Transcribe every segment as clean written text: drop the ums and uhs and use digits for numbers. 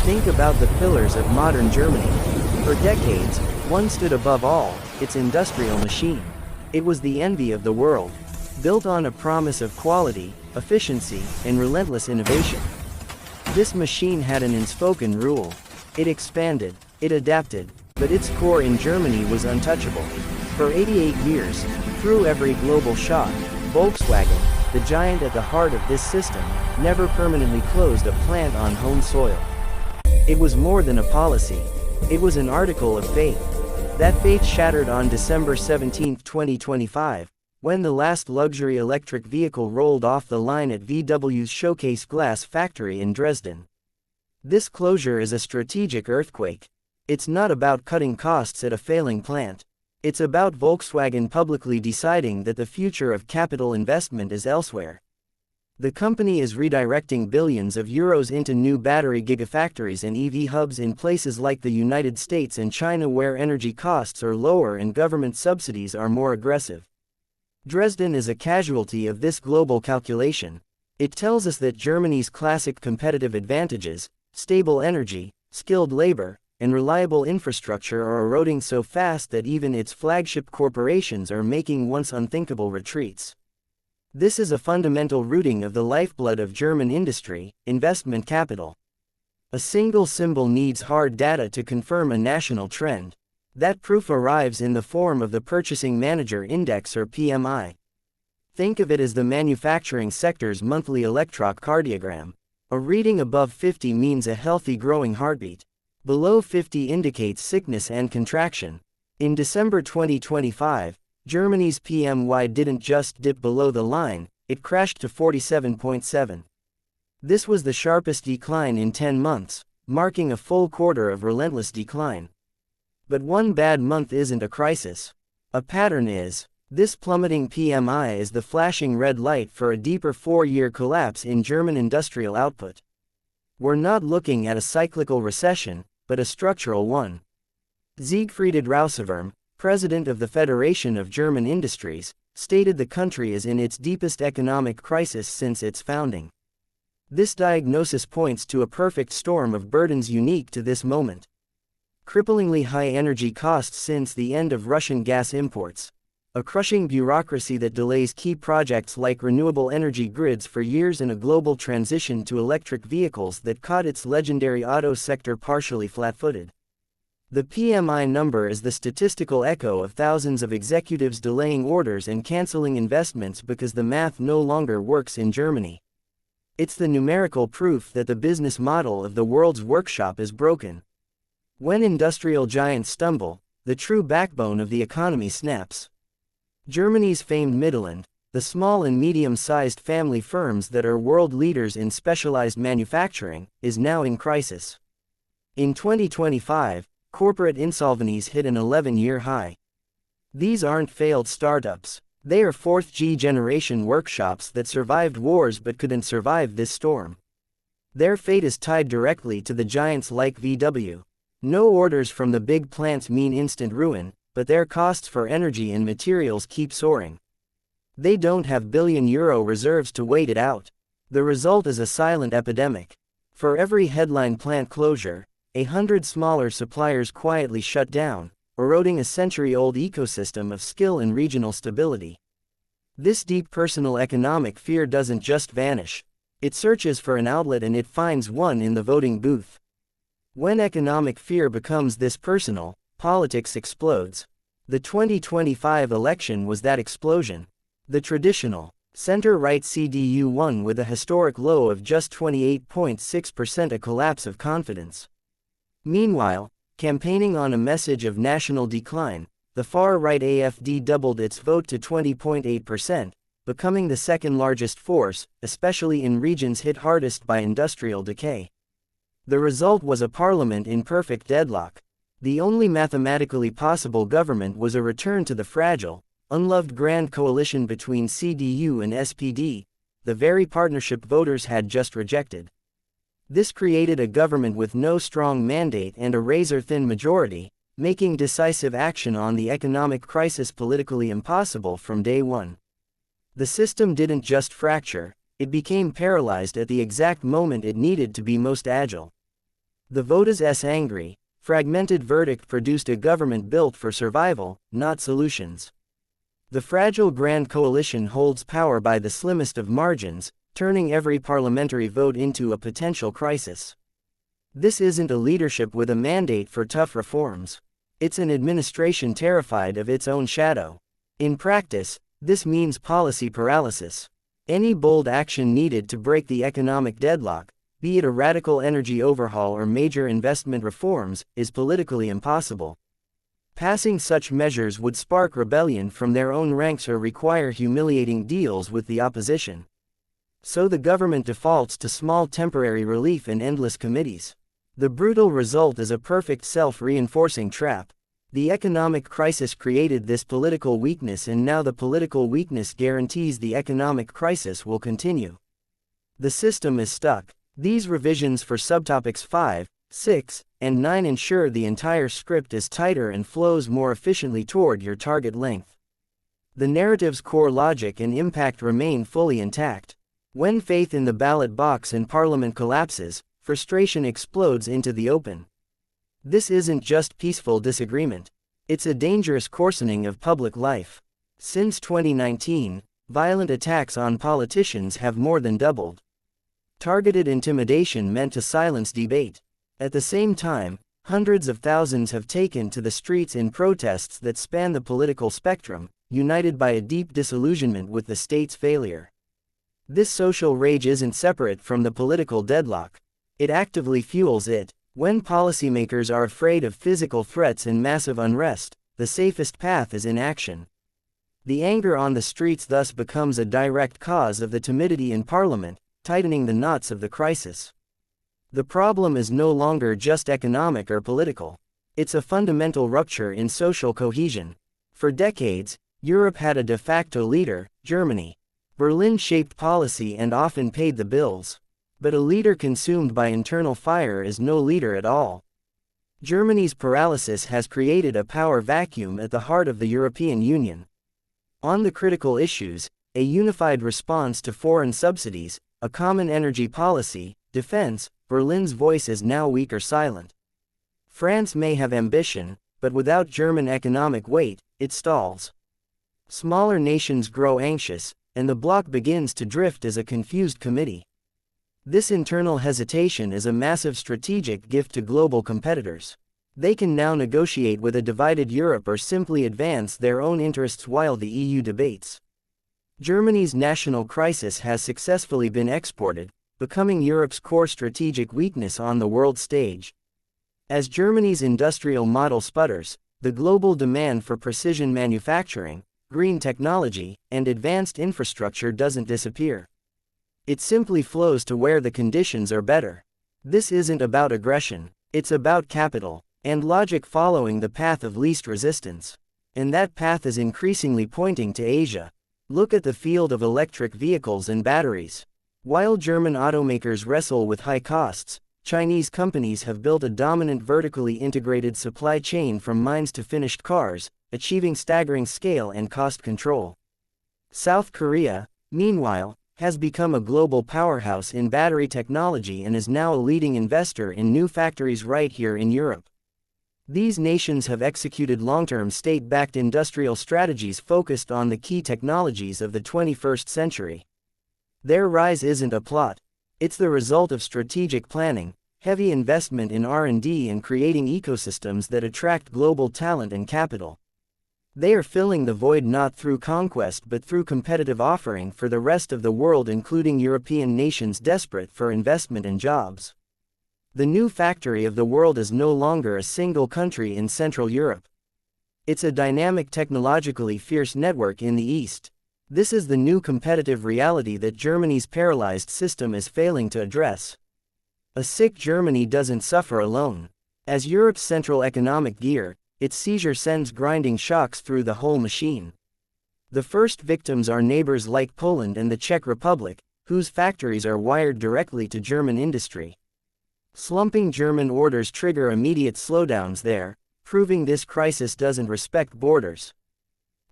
Think about the pillars of modern Germany. For decades, one stood above all, its industrial machine. It was the envy of the world, built on a promise of quality, efficiency, and relentless innovation. This machine had an unspoken rule. It expanded, it adapted, but its core in Germany was untouchable. For 88 years, through every global shock, Volkswagen, the giant at the heart of this system, never permanently closed a plant on home soil. It was more than a policy. It was an article of faith. That faith shattered on December 17, 2025, when the last luxury electric vehicle rolled off the line at VW's Showcase Glass factory in Dresden. This closure is a strategic earthquake. It's not about cutting costs at a failing plant. It's about Volkswagen publicly deciding that the future of capital investment is elsewhere. The company is redirecting billions of euros into new battery gigafactories and EV hubs in places like the United States and China, where energy costs are lower and government subsidies are more aggressive. Dresden is a casualty of this global calculation. It tells us that Germany's classic competitive advantages, stable energy, skilled labor, and reliable infrastructure are eroding so fast that even its flagship corporations are making once unthinkable retreats. This is a fundamental rooting of the lifeblood of German industry, investment capital. A single symbol needs hard data to confirm a national trend. That proof arrives in the form of the Purchasing Manager Index, or PMI. Think of it as the manufacturing sector's monthly electrocardiogram. A reading above 50 means a healthy, growing heartbeat. Below 50 indicates sickness and contraction. In December 2025, Germany's PMI didn't just dip below the line, it crashed to 47.7. This was the sharpest decline in 10 months, marking a full quarter of relentless decline. But one bad month isn't a crisis. A pattern is. This plummeting PMI is the flashing red light for a deeper 4-year collapse in German industrial output. We're not looking at a cyclical recession, but a structural one. Siegfried Rauseverm, president of the Federation of German Industries, stated the country is in its deepest economic crisis since its founding. This diagnosis points to a perfect storm of burdens unique to this moment. Cripplingly high energy costs since the end of Russian gas imports. A crushing bureaucracy that delays key projects like renewable energy grids for years, and a global transition to electric vehicles that caught its legendary auto sector partially flat-footed. The PMI number is the statistical echo of thousands of executives delaying orders and canceling investments because the math no longer works in Germany. It's the numerical proof that the business model of the world's workshop is broken. When industrial giants stumble, the true backbone of the economy snaps. Germany's famed Mittelstand, the small and medium-sized family firms that are world leaders in specialized manufacturing, is now in crisis. In 2025, corporate insolvencies hit an 11-year high. These aren't failed startups. They are fourth-generation workshops that survived wars but couldn't survive this storm. Their fate is tied directly to the giants like VW. No orders from the big plants mean instant ruin, but their costs for energy and materials keep soaring. They don't have billion-euro reserves to wait it out. The result is a silent epidemic. For every headline plant closure, 100 smaller suppliers quietly shut down, eroding a century-old ecosystem of skill and regional stability. This deep personal economic fear doesn't just vanish. It searches for an outlet, and it finds one in the voting booth. When economic fear becomes this personal, politics explodes. The 2025 election was that explosion. The traditional, center-right CDU won with a historic low of just 28.6%, a collapse of confidence. Meanwhile, campaigning on a message of national decline, the far-right AfD doubled its vote to 20.8%, becoming the second-largest force, especially in regions hit hardest by industrial decay. The result was a parliament in perfect deadlock. The only mathematically possible government was a return to the fragile, unloved grand coalition between CDU and SPD, the very partnership voters had just rejected. This created a government with no strong mandate and a razor-thin majority, making decisive action on the economic crisis politically impossible from day one. The system didn't just fracture, it became paralyzed at the exact moment it needed to be most agile. The voters' angry, fragmented verdict produced a government built for survival, not solutions. The fragile Grand Coalition holds power by the slimmest of margins, turning every parliamentary vote into a potential crisis. This isn't a leadership with a mandate for tough reforms. It's an administration terrified of its own shadow. In practice, this means policy paralysis. Any bold action needed to break the economic deadlock, be it a radical energy overhaul or major investment reforms, is politically impossible. Passing such measures would spark rebellion from their own ranks or require humiliating deals with the opposition. So the government defaults to small temporary relief and endless committees. The brutal result is a perfect self-reinforcing trap. The economic crisis created this political weakness, and now the political weakness guarantees the economic crisis will continue. The system is stuck. These revisions for subtopics 5, 6, and 9 ensure the entire script is tighter and flows more efficiently toward your target length. The narrative's core logic and impact remain fully intact. When faith in the ballot box and Parliament collapses, frustration explodes into the open. This isn't just peaceful disagreement. It's a dangerous coarsening of public life. Since 2019, violent attacks on politicians have more than doubled. Targeted intimidation meant to silence debate. At the same time, hundreds of thousands have taken to the streets in protests that span the political spectrum, united by a deep disillusionment with the state's failure. This social rage isn't separate from the political deadlock. It actively fuels it. When policymakers are afraid of physical threats and massive unrest, the safest path is inaction. The anger on the streets thus becomes a direct cause of the timidity in Parliament, tightening the knots of the crisis. The problem is no longer just economic or political. It's a fundamental rupture in social cohesion. For decades, Europe had a de facto leader, Germany. Berlin shaped policy and often paid the bills. But a leader consumed by internal fire is no leader at all. Germany's paralysis has created a power vacuum at the heart of the European Union. On the critical issues, a unified response to foreign subsidies, a common energy policy, defense, Berlin's voice is now weak or silent. France may have ambition, but without German economic weight, it stalls. Smaller nations grow anxious, and the bloc begins to drift as a confused committee. This internal hesitation is a massive strategic gift to global competitors. They can now negotiate with a divided Europe or simply advance their own interests while the EU debates. Germany's national crisis has successfully been exported, becoming Europe's core strategic weakness on the world stage. As Germany's industrial model sputters, the global demand for precision manufacturing, green technology, and advanced infrastructure doesn't disappear. It simply flows to where the conditions are better. This isn't about aggression, it's about capital, and logic following the path of least resistance. And that path is increasingly pointing to Asia. Look at the field of electric vehicles and batteries. While German automakers wrestle with high costs, Chinese companies have built a dominant vertically integrated supply chain from mines to finished cars, achieving staggering scale and cost control. South Korea, meanwhile, has become a global powerhouse in battery technology and is now a leading investor in new factories right here in Europe. These nations have executed long-term state-backed industrial strategies focused on the key technologies of the 21st century. Their rise isn't a plot. It's the result of strategic planning, heavy investment in R&D, and creating ecosystems that attract global talent and capital. They are filling the void not through conquest but through competitive offering for the rest of the world, including European nations desperate for investment and jobs. The new factory of the world is no longer a single country in Central Europe. It's a dynamic, technologically fierce network in the East. This is the new competitive reality that Germany's paralyzed system is failing to address. A sick Germany doesn't suffer alone. As Europe's central economic gear, its seizure sends grinding shocks through the whole machine. The first victims are neighbors like Poland and the Czech Republic, whose factories are wired directly to German industry. Slumping German orders trigger immediate slowdowns there, proving this crisis doesn't respect borders.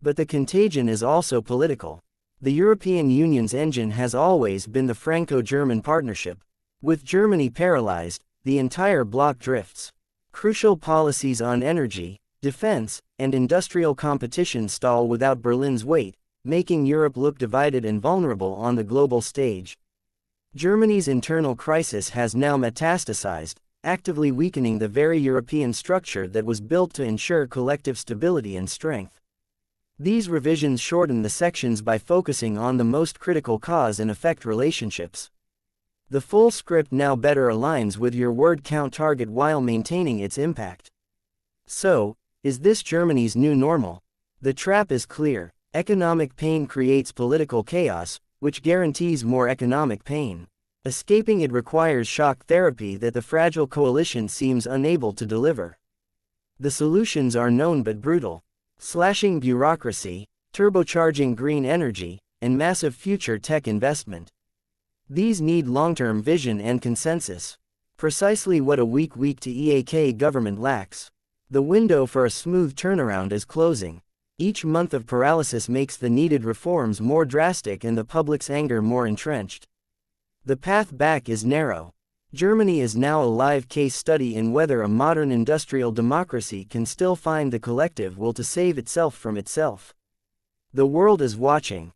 But the contagion is also political. The European Union's engine has always been the Franco-German partnership. With Germany paralyzed, the entire bloc drifts. Crucial policies on energy, defense, and industrial competition stall without Berlin's weight, making Europe look divided and vulnerable on the global stage. Germany's internal crisis has now metastasized, actively weakening the very European structure that was built to ensure collective stability and strength. These revisions shorten the sections by focusing on the most critical cause and effect relationships. The full script now better aligns with your word count target while maintaining its impact. So, is this Germany's new normal? The trap is clear. Economic pain creates political chaos, which guarantees more economic pain. Escaping it requires shock therapy that the fragile coalition seems unable to deliver. The solutions are known but brutal. Slashing bureaucracy, turbocharging green energy, and massive future tech investment. These need long-term vision and consensus. Precisely what a weak to EAK government lacks. The window for a smooth turnaround is closing. Each month of paralysis makes the needed reforms more drastic and the public's anger more entrenched. The path back is narrow. Germany is now a live case study in whether a modern industrial democracy can still find the collective will to save itself from itself. The world is watching.